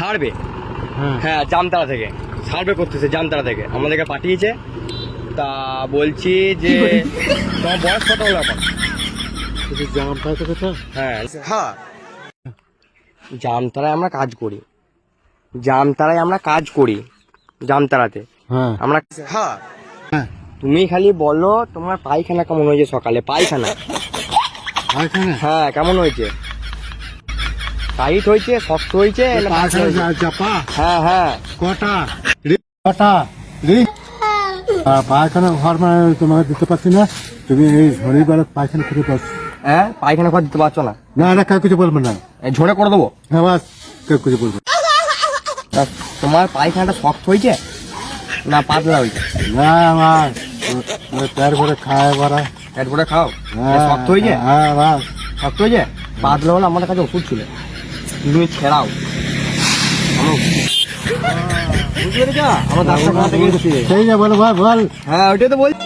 Survey, হ্যাঁ জামতারা থেকে survey করতেছে, জামতারা থেকে আমাদেরকে পাঠিয়েছে। তা বলছি যে তোমার বয়স কত হলো এখন? হ্যাঁ হ্যাঁ, জামতারায় আমরা কাজ করি, জামতারায় আমরা কাজ করি, জামতারাতে আমরা। হ্যাঁ, তুমি খালি বলো তোমার পায়খানা কেমন হয়েছে সকালে? পায়খানা হ্যাঁ কেমন হয়েছে? টাইট হয়েছে, শক্ত হয়েছে? হ্যাঁ হ্যাঁ, পায়খানা ঘর মানে তোমাকে দিতে পারছি না, তুমি এই ঝড়ির বেলা পায়খানা খেতে পারছো? হ্যাঁ পায়খানা ঘর দিতে পারছো না? না না, কেউ কিছু বলবে না, ঝরে করে দেবো। হ্যাঁ বাস, কেউ কিছু বলবে তা তোমার পায়খানাটা শক্ত হয়েছে না পাতলা হয়েছে? না। আমার পেট ভরে খায় বড়া। পেট ভরে খাও? শক্ত হয়েছে? হ্যাঁ বাস, শক্ত হয়েছে। পাতলা হলে আমাদের কাছে ওষুধ ছিল, তুমি ছেড়াও। বুঝতে পেরেছ? আমার ডাক্তার থেকে এসেছি। সেই যে বলো ভাই বল। হ্যাঁ ওইটাই তো বলছি।